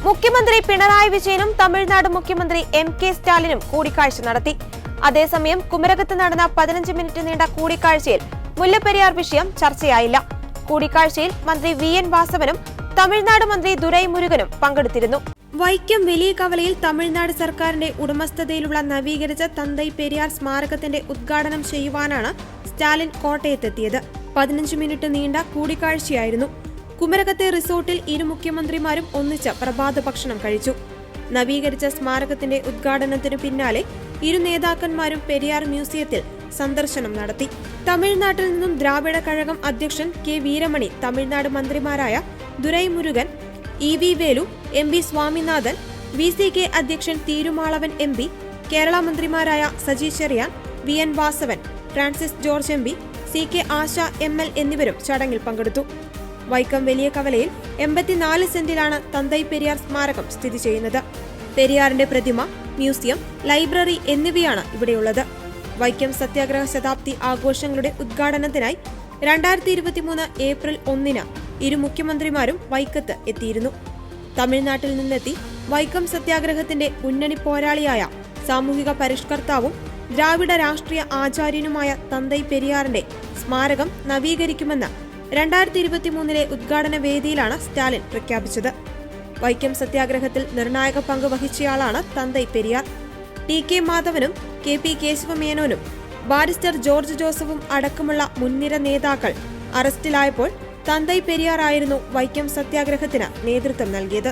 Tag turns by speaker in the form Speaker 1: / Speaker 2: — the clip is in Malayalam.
Speaker 1: മുഖ്യമന്ത്രി പിണറായി വിജയനും തമിഴ്നാട് മുഖ്യമന്ത്രി എം.കെ. സ്റ്റാലിനും കൂടിക്കാഴ്ച നടത്തി. അതേസമയം കുമരകത്ത് നടന്ന 15 മിനിറ്റ് നീണ്ട കൂടിക്കാഴ്ചയിൽ മുല്ലപ്പെരിയാർ വിഷയം ചർച്ചയായില്ല. കൂടിക്കാഴ്ചയിൽ മന്ത്രി വി.എൻ. വാസവനും തമിഴ്നാട് മന്ത്രി ദുരൈമുരുകനും പങ്കെടുത്തിരുന്നു. വൈക്കം വലിയ കവലയിൽ തമിഴ്നാട് സർക്കാരിന്റെ ഉടമസ്ഥതയിലുള്ള നവീകരിച്ച തന്തൈ പെരിയാർ സ്മാരകത്തിന്റെ ഉദ്ഘാടനം ചെയ്യുവാനാണ് സ്റ്റാലിൻ കോട്ടയത്തെത്തിയത്. 15 മിനിറ്റ് നീണ്ട കൂടിക്കാഴ്ചയായിരുന്നു. കുമരകത്തെ റിസോർട്ടിൽ ഇരു മുഖ്യമന്ത്രിമാരും ഒന്നിച്ച് പ്രഭാത ഭക്ഷണം കഴിച്ചു. നവീകരിച്ച സ്മാരകത്തിന്റെ ഉദ്ഘാടനത്തിനു പിന്നാലെ ഇരു നേതാക്കന്മാരും പെരിയാർ മ്യൂസിയത്തിൽ സന്ദർശനം നടത്തി. തമിഴ്നാട്ടിൽ നിന്നും ദ്രാവിഡ കഴകം അധ്യക്ഷൻ കെ വീരമണി, തമിഴ്നാട് മന്ത്രിമാരായ Duraimurugan, EV. Velu, MV. Swaminathan, VCK. അധ്യക്ഷൻ തീരുമാളവൻ എം.പി, കേരള മന്ത്രിമാരായ Saji Cherian, VN. Vasavan, Francis George MP, CK. Asha ML. എന്നിവരും ചടങ്ങിൽ പങ്കെടുത്തു. വൈക്കം വലിയ കവലയിൽ 84 സെന്റിലാണ് തന്തൈ പെരിയാർ സ്മാരകം സ്ഥിതി ചെയ്യുന്നത്. പെരിയാറിന്റെ പ്രതിമ, മ്യൂസിയം, ലൈബ്രറി എന്നിവയാണ് ഇവിടെയുള്ളത്. വൈക്കം സത്യാഗ്രഹ ശതാബ്ദി ആഘോഷങ്ങളുടെ ഉദ്ഘാടനത്തിനായി 2023 ഏപ്രിൽ 1 ഇരു മുഖ്യമന്ത്രിമാരും വൈക്കത്ത് എത്തിയിരുന്നു. തമിഴ്നാട്ടിൽ നിന്നെത്തി വൈക്കം സത്യാഗ്രഹത്തിന്റെ മുന്നണി പോരാളിയായ സാമൂഹിക പരിഷ്കർത്താവും ദ്രാവിഡ രാഷ്ട്രീയ ആചാര്യനുമായ തന്തൈ പെരിയാറിന്റെ സ്മാരകം നവീകരിക്കുമെന്ന് 2023 ഉദ്ഘാടന വേദിയിലാണ് സ്റ്റാലിൻ പ്രഖ്യാപിച്ചത്. വൈക്കം സത്യാഗ്രഹത്തിൽ നിർണായക പങ്ക് വഹിച്ചയാളാണ് തന്തൈ പെരിയാർ. ടി.കെ. മാധവനും കെ.പി. കേശവമേനോനും ബാരിസ്റ്റർ ജോർജ് ജോസഫും അടക്കമുള്ള മുൻനിര നേതാക്കൾ അറസ്റ്റിലായപ്പോൾ തന്തൈ പെരിയാർ ആയിരുന്നു വൈക്കം സത്യാഗ്രഹത്തിന് നേതൃത്വം നൽകിയത്.